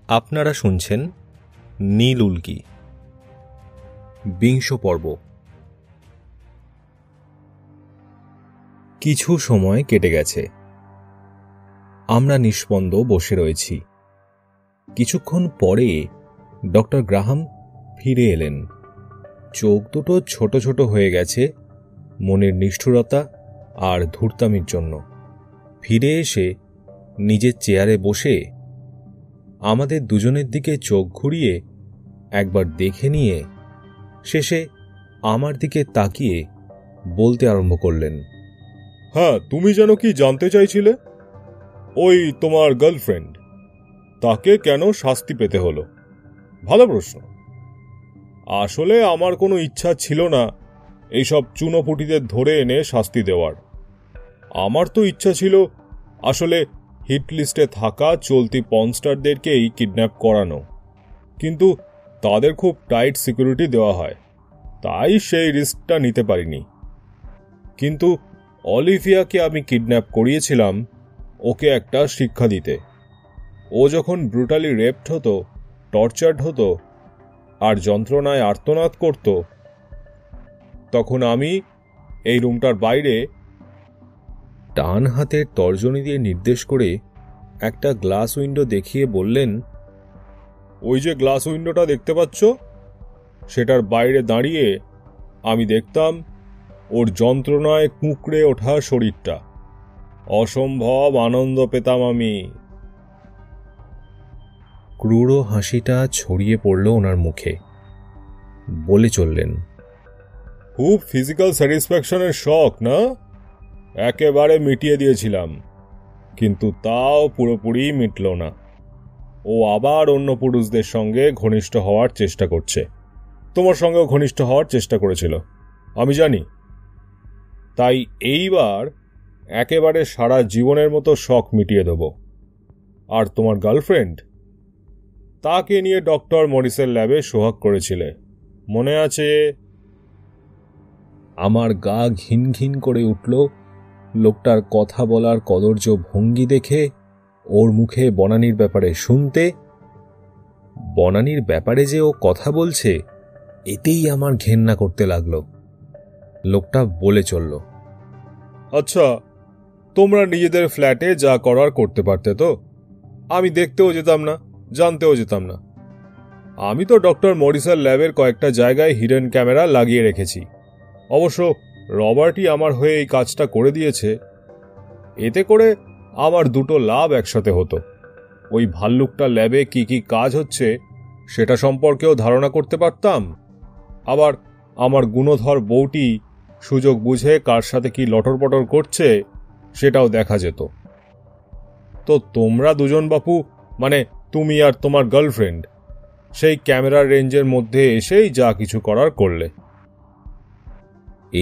আপনারা শুনছেন নীল উল্কি 20 পর্ব। কিছু সময় কেটে গেছে। আমরা নিষ্পন্দ বসে রয়েছি। কিছুক্ষণ পরে ডক্টর গ্রাহাম ফিরে এলেন। চোখ দুটো ছোট ছোট হয়ে গেছে মনের নিষ্ঠুরতা আর ধূর্তামির জন্য। ফিরে এসে নিজের চেয়ারে বসে আমাদের দুজনের দিকে চোখ ঘুরিয়ে একবার দেখে নিয়ে শেষে আমার দিকে তাকিয়ে বলতে আরম্ভ করলেন, হ্যাঁ, তুমি যেন কি জানতে চাইছিলে? ওই তোমার গার্লফ্রেন্ড, তাকে কেন শাস্তি পেতে হলো? ভালো প্রশ্ন। আসলে আমার কোনো ইচ্ছা ছিল না এইসব চুনোপুটিদের ধরে এনে শাস্তি দেওয়ার। আমার তো ইচ্ছা ছিল আসলে হিট লিস্টে থাকা চলতি পর্নস্টারদেরকেই কিডন্যাপ করানো, কিন্তু তাদের খুব টাইট সিকিউরিটি দেওয়া হয়, তাই সেই রিস্কটা নিতে পারিনি। কিন্তু অলিভিয়াকে আমি কিডন্যাপ করিয়েছিলাম ওকে একটা শিক্ষা দিতে। ও যখন ব্রুটালি রেপড হতো, টর্চার্ড হতো আর যন্ত্রণায় আর্তনাদ করত, তখন আমি এই রুমটার বাইরে ডান হাতের তর্জনী দিয়ে নির্দেশ করে একটা গ্লাস উইন্ডো দেখিয়ে বললেন, ওই যে গ্লাস উইন্ডোটা দেখতে পাচ্ছ, সেটার বাইরে দাঁড়িয়ে আমি দেখতাম ওর যন্ত্রণায় কুঁকড়ে ওঠা শরীরটা। অসম্ভব আনন্দ পেতাম আমি। ক্রূর হাসিটা ছড়িয়ে পড়ল ওনার মুখে। বলে চললেন, খুব ফিজিক্যাল স্যাটিসফ্যাকশনের শখ না? একেবারে মিটিয়ে দিয়েছিলাম, কিন্তু তাও পুরোপুরি মিটল না। ও আবার অন্য পুরুষদের সঙ্গে ঘনিষ্ঠ হওয়ার চেষ্টা করছে। তোমার সঙ্গেও ঘনিষ্ঠ হওয়ার চেষ্টা করেছিল, আমি জানি। তাই এইবার একেবারে সারা জীবনের মতো শখ মিটিয়ে দেব। আর তোমার গার্লফ্রেন্ড, তাকে নিয়ে ডক্টর মরিসের ল্যাবে সোহাগ করেছিলে, মনে আছে? আমার গা ঘিন ঘিন করে উঠল লোকটার কথা বলার কদর্য ভঙ্গি দেখে, ওর মুখে বনানীর ব্যাপারে শুনতে। বনানীর ব্যাপারে যে ও কথা বলছে, এতেই আমার ঘেন্না করতে লাগলো। লোকটা বলে চলল, আচ্ছা, তোমরা নিজেদের ফ্ল্যাটে যা করার করতে পারতে তো? আমি দেখতেও যেতাম না, জানতেও যেতাম না। আমি তো ডক্টর মরিসের ল্যাবের কয়েকটা জায়গায় হিডেন ক্যামেরা লাগিয়ে রেখেছি। অবশ্য রবার্টই আমার হয়ে এই কাজটা করে দিয়েছে। এতে করে আমার দুটো লাভ একসাথে হতো। ওই ভাল্লুকটা ল্যাবে কি কি কাজ হচ্ছে সেটা সম্পর্কেও ধারণা করতে পারতাম, আবার আমার গুণধর বউটি সুযোগ বুঝে কার সাথে কি লটরপটর করছে সেটাও দেখা যেত। তো তোমরা দুজন বাপু, মানে তুমি আর তোমার গার্লফ্রেন্ড, সেই ক্যামেরার রেঞ্জের মধ্যে এসেই যা কিছু করার করলে।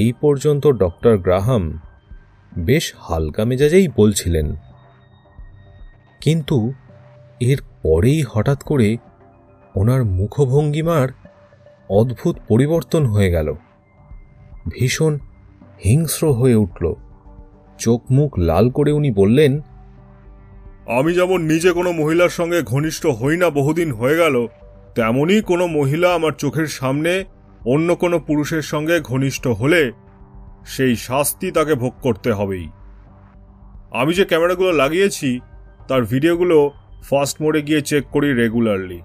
এই পর্যন্ত ডক্টর গ্রাহাম বেশ হালকা মেজাজেই বলছিলেন, কিন্তু এর পরেই হঠাৎ করে ওনার মুখভঙ্গিমার অদ্ভুত পরিবর্তন হয়ে গেল। ভীষণ হিংস্র হয়ে উঠল। চোখ মুখ লাল করে উনি বললেন, আমি যেমন নিজে কোনো মহিলার সঙ্গে ঘনিষ্ঠ হই না বহুদিন হয়ে গেল, তেমনই কোনো মহিলা আমার চোখের সামনে অন্য কোনো পুরুষের সঙ্গে ঘনিষ্ঠ হলে সেই শাস্তি তাকে ভোগ করতে হবেই। আমি যে ক্যামেরাগুলো লাগিয়েছি তার ভিডিওগুলো ফাস্ট মোডে গিয়ে চেক করি রেগুলারলি,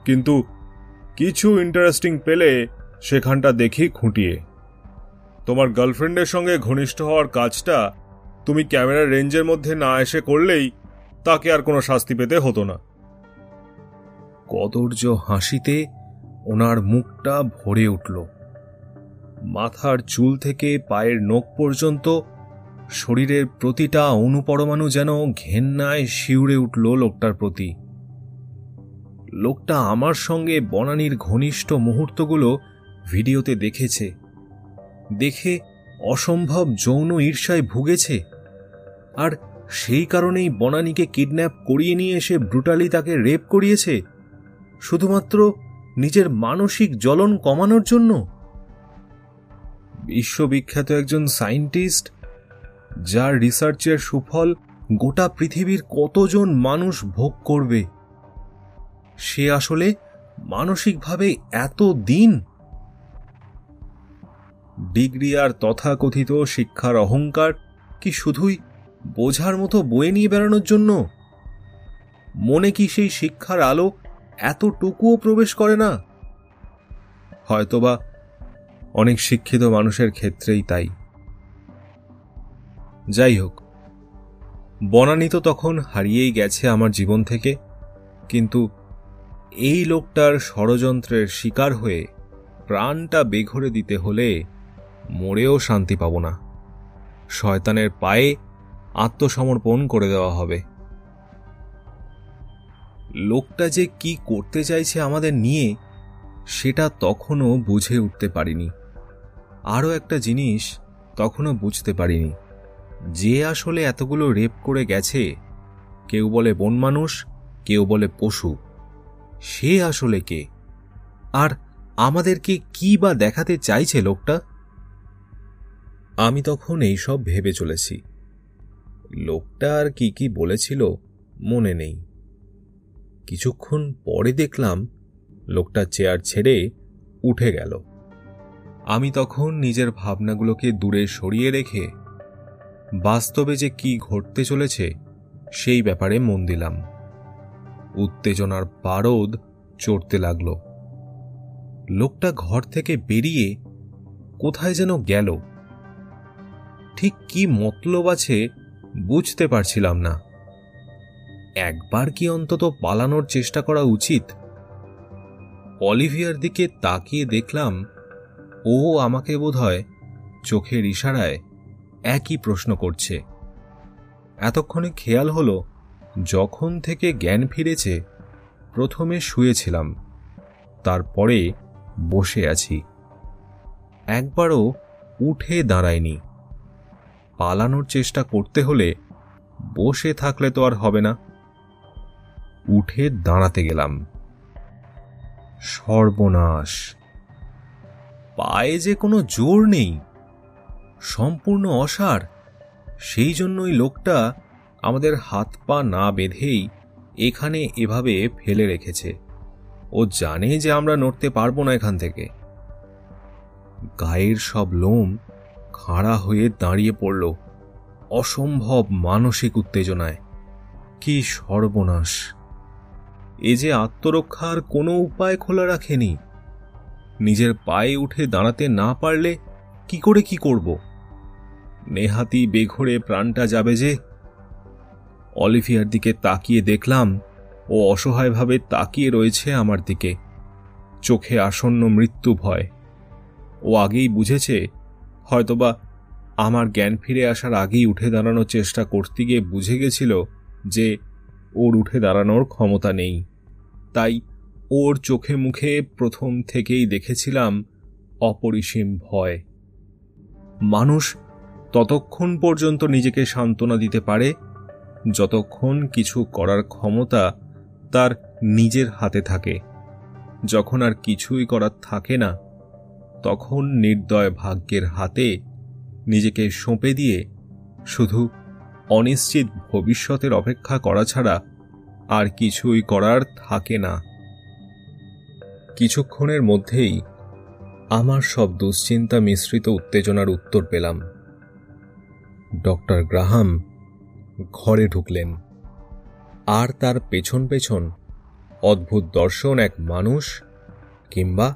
কিন্তু কিছু ইন্টারেস্টিং পেলে সেখানটা দেখি খুঁটিয়ে। তোমার গার্লফ্রেন্ডের সঙ্গে ঘনিষ্ঠ হওয়ার কাজটা তুমি ক্যামেরার রেঞ্জের মধ্যে না এসে করলেই তাকে আর কোনো শাস্তি পেতে হতো না। কদর্য হাসিতে ওনার মুখটা ভরে উঠল। মাথার চুল থেকে পায়ের নখ পর্যন্ত শরীরের প্রতিটা অণুপরমাণু যেন ঘেন্নায় শিউরে উঠল লোকটার প্রতি। লোকটা আমার সঙ্গে বনানীর ঘনিষ্ঠ মুহূর্তগুলো ভিডিওতে দেখেছে, দেখে অসম্ভব যৌন ঈর্ষায় ভুগেছে, আর সেই কারণেই বনানীকে কিডন্যাপ করিয়ে নিয়ে এসে ব্রুটালি তাকে রেপ করিয়েছে, শুধুমাত্র নিজের মানসিক জ্বলন কমানোর জন্য। বিশ্ববিখ্যাত একজন সায়েন্টিস্ট, যার রিসার্চের সুফল গোটা পৃথিবীর কতজন মানুষ ভোগ করবে, সে আসলে মানসিকভাবে এত দিন। ডিগ্রি আর তথাকথিত শিক্ষার অহংকার কি শুধুই বোঝার মতো বয়ে নিয়ে বেড়ানোর জন্য? মনে কি সেই শিক্ষার আলো এতটুকুও প্রবেশ করে না? হয়তোবা অনেক শিক্ষিত মানুষের ক্ষেত্রেই তাই। যাই হোক, বনানী তো তখন হারিয়েই গেছে আমার জীবন থেকে, কিন্তু এই লোকটার ষড়যন্ত্রের শিকার হয়ে প্রাণটা বেঘরে দিতে হলে মরেও শান্তি পাব না। শয়তানের পায়ে আত্মসমর্পণ করে দেওয়া হবে। লোকটা যে কি করতে চাইছে আমাদের নিয়ে, সেটা তখনও বুঝে উঠতে পারিনি। আরও একটা জিনিস তখনও বুঝতে পারিনি, যে আসলে এতগুলো রেপ করে গেছে, কেউ বলে বন মানুষ, কেউ বলে পশু, সে আসলে কে? আর আমাদেরকে কি বা দেখাতে চাইছে লোকটা? আমি তখন এইসব ভেবে চলেছি। লোকটা আর কি কি বলেছিল মনে নেই। কিছুক্ষণ পরে দেখলাম লোকটা চেয়ার ছেড়ে উঠে গেল। আমি তখন নিজের ভাবনাগুলোকে দূরে সরিয়ে রেখে বাস্তবে যে কি ঘটতে চলেছে সেই ব্যাপারে মন দিলাম। উত্তেজনার পারদ চড়তে লাগল। লোকটা ঘর থেকে বেরিয়ে কোথায় যেন গেল। ঠিক কি মতলব আছে বুঝতে পারছিলাম না। একবার কি অন্তত পালানোর চেষ্টা করা উচিত? অলিভিয়ার দিকে তাকিয়ে দেখলাম ও আমাকে বোধহয় চোখের ইশারায় একই প্রশ্ন করছে। এতক্ষণে খেয়াল হলো, যখন থেকে জ্ঞান ফিরেছে প্রথমে শুয়েছিলাম, তারপরে বসে আছি, একবারও উঠে দাঁড়ায়নি। পালানোর চেষ্টা করতে হলে বসে থাকলে তো আর হবে না। উঠে দাঁড়াতে গেলাম। সর্বনাশ! পায়ে যে কোনো জোর নেই, সম্পূর্ণ অসাড়। সেই জন্যই লোকটা আমাদের হাত পা না বেঁধেই এখানে এভাবে ফেলে রেখেছে। ও জানে যে আমরা নড়তে পারবো না এখান থেকে। গায়ের সব লোম খাড়া হয়ে দাঁড়িয়ে পড়ল অসম্ভব মানসিক উত্তেজনায়। কি সর্বনাশ! এ যে আত্মরক্ষার কোনো উপায় খোলা রাখেনি। নিজের পায়ে উঠে দাঁড়াতে না পারলে কি করে কি করব? নেহাতি বেঘরে প্রাণটা যাবে যে। অলিভিয়ার দিকে তাকিয়ে দেখলাম ও অসহায়ভাবে তাকিয়ে রয়েছে আমার দিকে, চোখে আসন্ন মৃত্যু ভয়। ও আগেই বুঝেছে, হয়তোবা আমার জ্ঞান ফিরে আসার আগেই উঠে দাঁড়ানোর চেষ্টা করতে গিয়ে বুঝে গেছিল যে ওর উঠে দাঁড়ানোর ক্ষমতা নেই। তাই ওর চোখে মুখে প্রথম থেকেই দেখেছিলাম অপরিসীম ভয়। মানুষ ততক্ষণ পর্যন্ত নিজেকে সান্ত্বনা দিতে পারে যতক্ষণ কিছু করার ক্ষমতা তার নিজের হাতে থাকে। যখন আর কিছুই করার থাকে না, তখন নির্দয় ভাগ্যের হাতে নিজেকে সঁপে দিয়ে শুধু অনিশ্চিত ভবিষ্যতের অপেক্ষা করা ছাড়া আর কিছুই করার থাকে না। কিছুক্ষণের মধ্যেই আমার সব দুশ্চিন্তা মিশ্রিত উত্তেজনার উত্তর পেলাম। ডক্টর গ্রাহাম ঘরে ঢুকলেন, আর তার পেছন পেছন অদ্ভুত দর্শন এক মানুষ কিংবা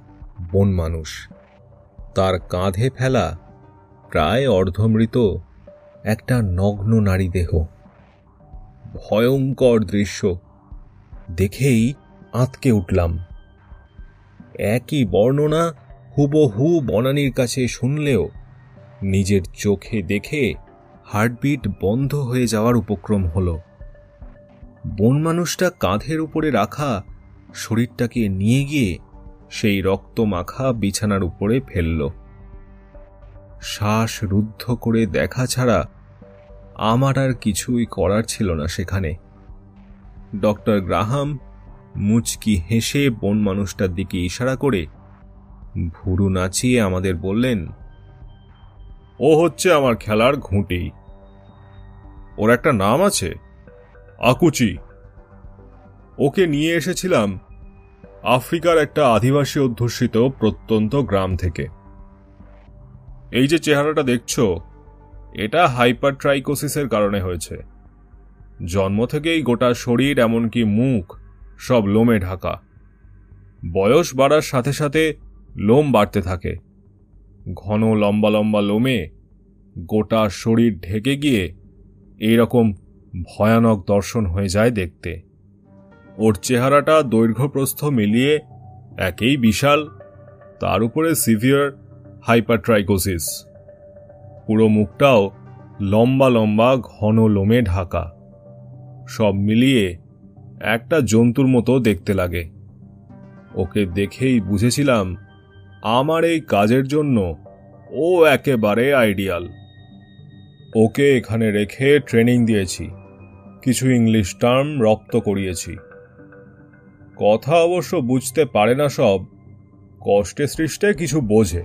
বন মানুষ, তার কাঁধে ফেলা প্রায় অর্ধমৃত একটা নগ্ন নারী দেহ। ভয়ঙ্কর দৃশ্য দেখেই আঁতকে উঠলাম। একই বর্ণনা হুবহু বনানীর কাছে শুনলেও নিজের চোখে দেখে হার্টবিট বন্ধ হয়ে যাওয়ার উপক্রম হল। বন মানুষটা কাঁধের উপরে রাখা শরীরটাকে নিয়ে গিয়ে সেই রক্ত মাখা বিছানার উপরে ফেলল। শ্বাস রুদ্ধ করে দেখা ছাড়া আমার আর কিছুই করার ছিল না সেখানে। ডক্টর গ্রাহাম মুচকি হেসে বন মানুষটার দিকে ইশারা করে ভুরু নাচিয়ে আমাদের বললেন, ও হচ্ছে আমার খেলার ঘুঁটি। ওর একটা নাম আছে, আকুচি। ওকে নিয়ে এসেছিলাম আফ্রিকার একটা আদিবাসী অধ্যুষিত প্রত্যন্ত গ্রাম থেকে। এই যে চেহারাটা দেখছো, এটা হাইপারট্রাইকোসিসের কারণে হয়েছে। জন্ম থেকেই গোটা শরীর এমনকি মুখ সব লোমে ঢাকা। বয়স বাড়ার সাথে সাথে লোম বাড়তে থাকে। ঘন লম্বা লম্বা লোমে গোটা শরীর ঢেকে গিয়ে এইরকম ভয়ানক দর্শন হয়ে যায় দেখতে। ওর চেহারাটা দৈর্ঘ্যপ্রস্থ মিলিয়ে একেই বিশাল, তার উপরে সিভিয়ার হাইপারট্রাইকোসিস। পুরো মুখটাও লম্বা লম্বা ঘন লোমে ঢাকা। সব মিলিয়ে একটা জন্তুর মতো দেখতে লাগে। ওকে দেখেই বুঝেছিলাম আমার এই কাজের জন্য ও একেবারে আইডিয়াল। ওকে এখানে রেখে ট্রেনিং দিয়েছি, কিছু ইংলিশ টার্ম রপ্ত করিয়েছি। কথা অবশ্য বুঝতে পারে না সব, কষ্টে সৃষ্টে কিছু বোঝে।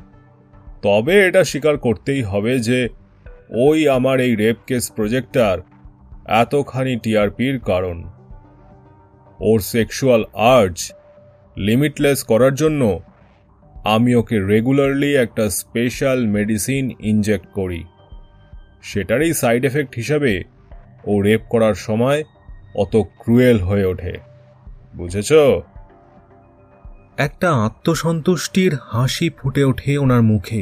তবে এটা স্বীকার করতেই হবে যে ওই আমার এই রেপ কেস প্রজেক্টটার এতখানি টিআরপির কারণ। ওর সেক্সুয়াল আর্জ লিমিটলেস করার জন্য আমি ওকে রেগুলারলি একটা স্পেশাল মেডিসিন ইনজেক্ট করি। সেটারই সাইড এফেক্ট হিসাবে ও রেপ করার সময় অত ক্রুয়েল হয়ে ওঠে। বুঝেছ? একটা আত্মসন্তুষ্টির হাসি ফুটে ওঠে ওনার মুখে।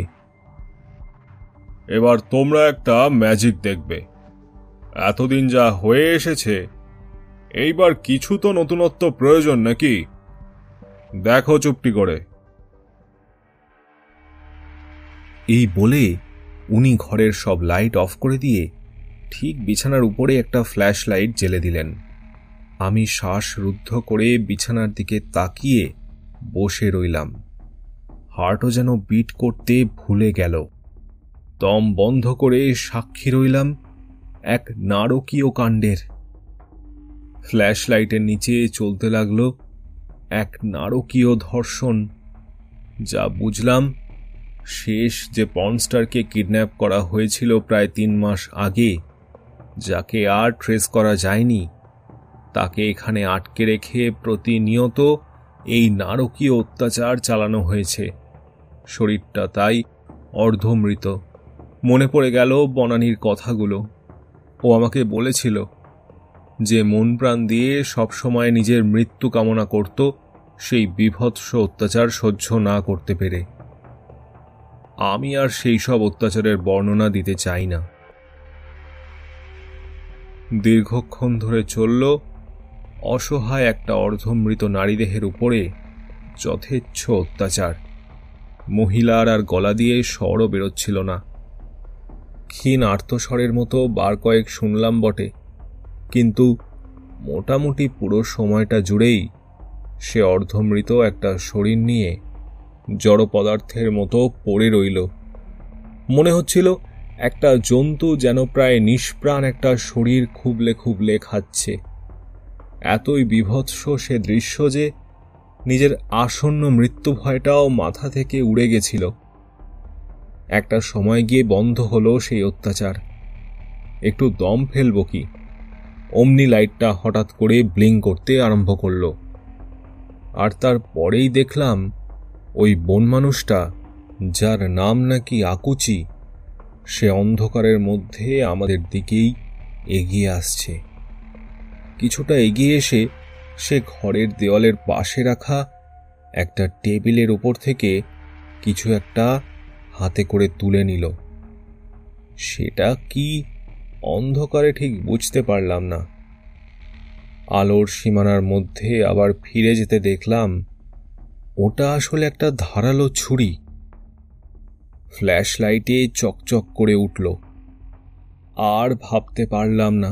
এবার তোমরা একটা ম্যাজিক দেখবে। এতদিন যা হয়ে এসেছে, এইবার কিছু তো নতুনত্ব প্রয়োজন নাকি? দেখো চুপটি করে। এই বলে উনি ঘরের সব লাইট অফ করে দিয়ে ঠিক বিছানার উপরে একটা ফ্ল্যাশ লাইট জ্বেলে দিলেন। আমি শ্বাস রুদ্ধ করে বিছানার দিকে তাকিয়ে বসে রইলাম। হার্টও যেন বিট করতে ভুলে গেল। দম বন্ধ করে সাক্ষী রইলাম এক নারকীয় কাণ্ডের। ফ্ল্যাশ লাইটের নিচে চলতে লাগলো এক নারকীয় ধর্ষণ। যা বুঝলাম, শেষ যে পর্নস্টারকে কিডন্যাপ করা হয়েছিল প্রায় 3 মাস আগে, যাকে আর ট্রেস করা যায়নি, তাকে এখানে আটকে রেখে প্রতিনিয়ত এই নারকীয় অত্যাচার চালানো হয়েছে। শরীরটা তাই অর্ধমৃত। মনে পড়ে গেল বনানীর কথাগুলো। ও আমাকে বলেছিল যে মন প্রাণ দিয়ে সবসময় নিজের মৃত্যু কামনা করত, সেই বীভৎস অত্যাচার সহ্য না করতে পেরে। আমি আর সেই সব অত্যাচারের বর্ণনা দিতে চাই না। দীর্ঘক্ষণ ধরে চলল অসহায় একটা অর্ধমৃত নারীদেহের উপরে যথেচ্ছ অত্যাচার। মহিলার আর গলা দিয়ে স্বরও বেরোচ্ছিল না। ক্ষীণ আর্তস্বরের মতো বার কয়েক শুনলাম বটে, কিন্তু মোটামুটি পুরো সময়টা জুড়েই সে অর্ধমৃত একটা শরীর নিয়ে জড় পদার্থের মতো পড়ে রইল। মনে হচ্ছিল একটা জন্তু যেন প্রায় নিষ্প্রাণ একটা শরীর খুবলে খুবলে খাচ্ছে। এতই বীভৎস সে দৃশ্য যে নিজের আসন্ন মৃত্যু ভয়টাও মাথা থেকে উড়ে গেছিল। একটা সময় গিয়ে বন্ধ হলো সেই অত্যাচার। একটু দম ফেলব কি, অমনি লাইটটা হঠাৎ করে ব্লিং করতে আরম্ভ করল। আর তার পরেই দেখলাম ওই বন মানুষটা, যার নাম নাকি আকুচি, সে অন্ধকারের মধ্যে আমাদের দিকেই এগিয়ে আসছে। কিছুটা এগিয়ে এসে সে ঘরের দেওয়ালের পাশে রাখা একটা টেবিলের উপর থেকে কিছু একটা হাতে করে তুলে নিল। সেটা কি অন্ধকারে ঠিক বুঝতে পারলাম না। আলোর সীমানার মধ্যে আবার ফিরে যেতে দেখলাম ওটা আসলে একটা ধারালো ছুরি। ফ্ল্যাশ লাইটে চকচক করে উঠল। আর ভাবতে পারলাম না।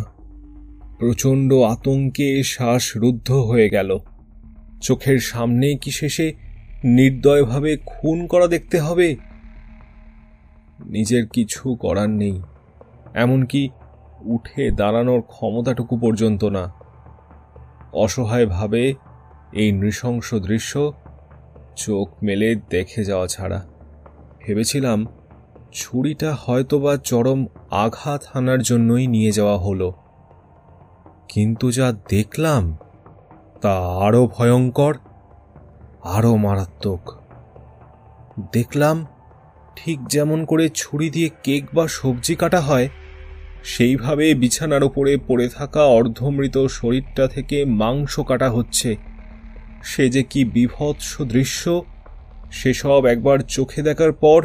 প্রচণ্ড আতঙ্কে শ্বাস রুদ্ধ হয়ে গেল। চোখের সামনে কি শেষে নির্দয়ভাবে খুন করা দেখতে হবে? নিজের কিছু করার নেই, এমনকি উঠে দাঁড়ানোর ক্ষমতাটুকু পর্যন্ত না। অসহায়ভাবে এই নৃশংস দৃশ্য চোখ মেলে দেখে যাওয়া ছাড়া। ভেবেছিলাম ছুরিটা হয়তোবা চরম আঘাত হানার জন্যই নিয়ে যাওয়া হলো, কিন্তু যা দেখলাম তা আরো ভয়ঙ্কর। আরও মারাত্মক। দেখলাম ঠিক যেমন করে ছুরি দিয়ে কেক বা সবজি কাটা হয়, সেইভাবে বিছানার উপরে পড়ে থাকা অর্ধমৃত শরীরটা থেকে মাংস কাটা হচ্ছে। সে যে কি বীভৎস দৃশ্য, সেসব একবার চোখে দেখার পর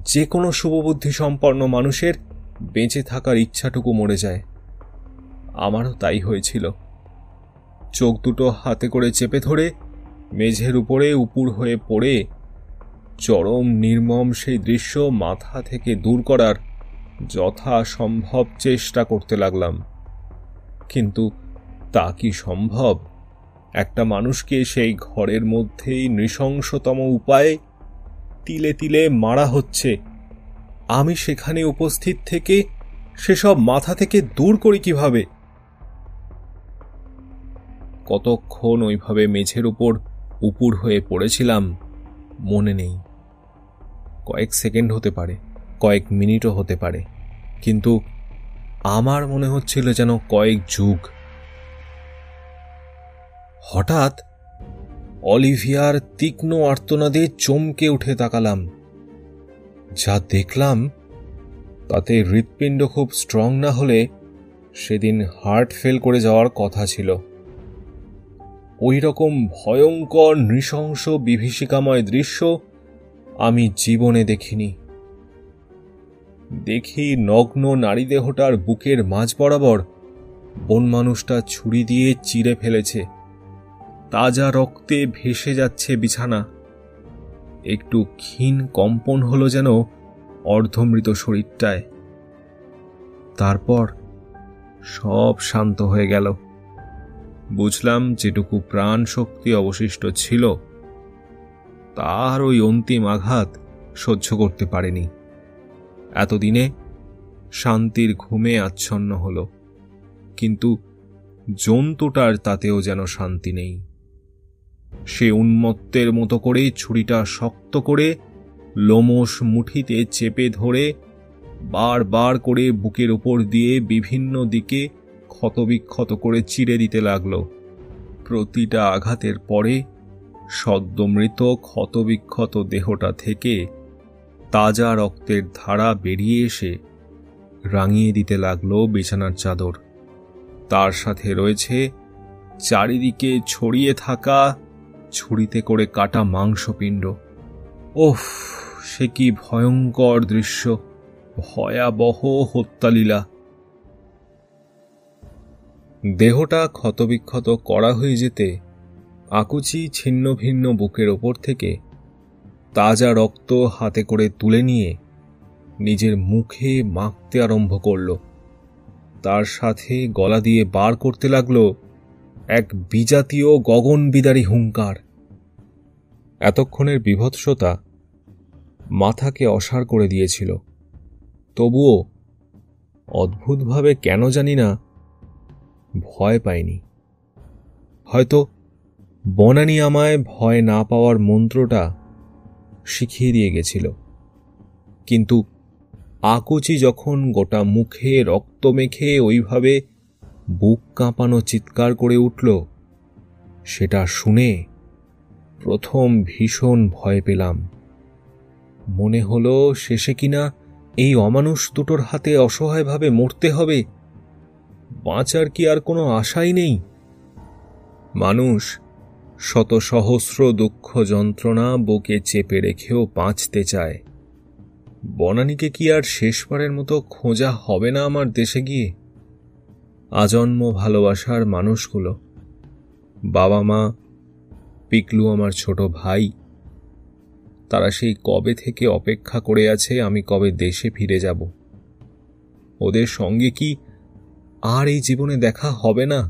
যে কোনো শুভবুদ্ধি সম্পন্ন মানুষের বেঁচে থাকার ইচ্ছাটুকু মরে যায়। আমারও তাই হয়েছিল। চোখ দুটো হাতে করে চেপে ধরে মেঝের উপরে উপুড় হয়ে পড়ে চরম নির্মম সেই দৃশ্য মাথা থেকে দূর করার যথাসম্ভব চেষ্টা করতে লাগলাম। কিন্তু তা কি সম্ভব? একটা মানুষকে সেই ঘরের মধ্যেই নৃশংসতম উপায়ে তিলে তিলে মারা হচ্ছে। আমি সেখানে উপস্থিত থেকে সেসব মাথা থেকে দূর করি কিভাবে? কতক্ষণ ওইভাবে মেঝের উপর উপুড় হয়ে পড়েছিলাম মনে নেই। কয়েক সেকেন্ড হতে পারে, কয়েক মিনিটও হতে পারে, কিন্তু আমার মনে হচ্ছিল যেন কয়েক যুগ। হঠাৎ অলিভিয়ার তীক্ষ্ণ আর্তনাদে চমকে উঠে তাকালাম। যা দেখলাম তাতে হৃৎপিণ্ড খুব স্ট্রং না হলে সেদিন হার্ট ফেল করে যাওয়ার কথা ছিল। ওই রকম ভয়ঙ্কর নৃশংস বিভীষিকাময় দৃশ্য আমি জীবনে দেখিনি। দেখি নগ্ন নারী দেহটার বুকের মাঝ বরাবর বন মানুষটা ছুরি দিয়ে চিরে ফেলেছে। তাজা রক্তে ভেসে যাচ্ছে বিছানা। একটু ক্ষীণ কম্পন হলো যেন অর্ধমৃত শরীরটায়। তারপর সব শান্ত হয়ে গেল। বুঝলাম যেটুকু প্রাণ শক্তি অবশিষ্ট ছিল তার ওই অন্তিম আঘাত সহ্য করতে পারেনি। এতদিনে শান্তির ঘুমে আচ্ছন্ন হল, কিন্তু জন্তুটার তাতেও যেন শান্তি নেই। সে উন্মত্তের মতো করে ছুরিটা শক্ত করে লোমশ মুঠিতে চেপে ধরে বারবার করে বুকের উপর দিয়ে বিভিন্ন দিকে ক্ষতবিক্ষত করে চিরে দিতে লাগল। প্রতিটা আঘাতের পরে সদ্যমৃত ক্ষতবিক্ষত দেহটা থেকে তাজা রক্তের ধারা বেরিয়ে এসে রাঙিয়ে দিতে লাগল বিছানার চাদর। তার সাথে রয়েছে চারিদিকে ছড়িয়ে থাকা ছুরিতে করে কাটা মাংসপিণ্ড। ওফ, সে কি ভয়ঙ্কর দৃশ্য, ভয়াবহ হত্যালীলা। দেহটা ক্ষতবিক্ষত করা হয়ে যেতে আকুচি ছিন্ন ভিন্ন বুকের ওপর থেকে তাজা রক্ত হাতে করে তুলে নিয়ে নিজের মুখে মাখতে আরম্ভ করল। তার সাথে গলা দিয়ে বার করতে লাগল এক বিজাতীয় গগনবিদারী হুঙ্কার। এতক্ষণের বিভৎসতা মাথাকে অসাড় করে দিয়েছিল, তবুও অদ্ভুতভাবে কেন জানি না ভয় পাইনি। হয়তো বনানী আমায় ভয় না পাওয়ার মন্ত্রটা শিখিয়ে দিয়ে গেছিল। কিন্তু আকুচি যখন গোটা মুখে রক্ত মেখে ওইভাবে বুক কাঁপানো চিৎকার করে উঠল, সেটা শুনে প্রথম ভীষণ ভয় পেলাম। মনে হলো শেষে কিনা এই অমানুষ দুটোর হাতে অসহায়ভাবে মরতে হবে। বাঁচার কি আর কোনো আশাই নেই? মানুষ শত সহস্র দুঃখ যন্ত্রণা বুকে চেপে রেখেও বাঁচতে চায়। বনানীকে কি আর শেষবারের মতো খোঁজা হবে না আমার দেশে গিয়ে? আজন্ম ভালোবাসার মানুষগুলো, বাবা মা, পিকলু আমার ছোট ভাই, তারা সেই কবে থেকে অপেক্ষা করে আছে আমি কবে দেশে ফিরে যাব। ওদের সঙ্গে কি আর এই জীবনে দেখা হবে না?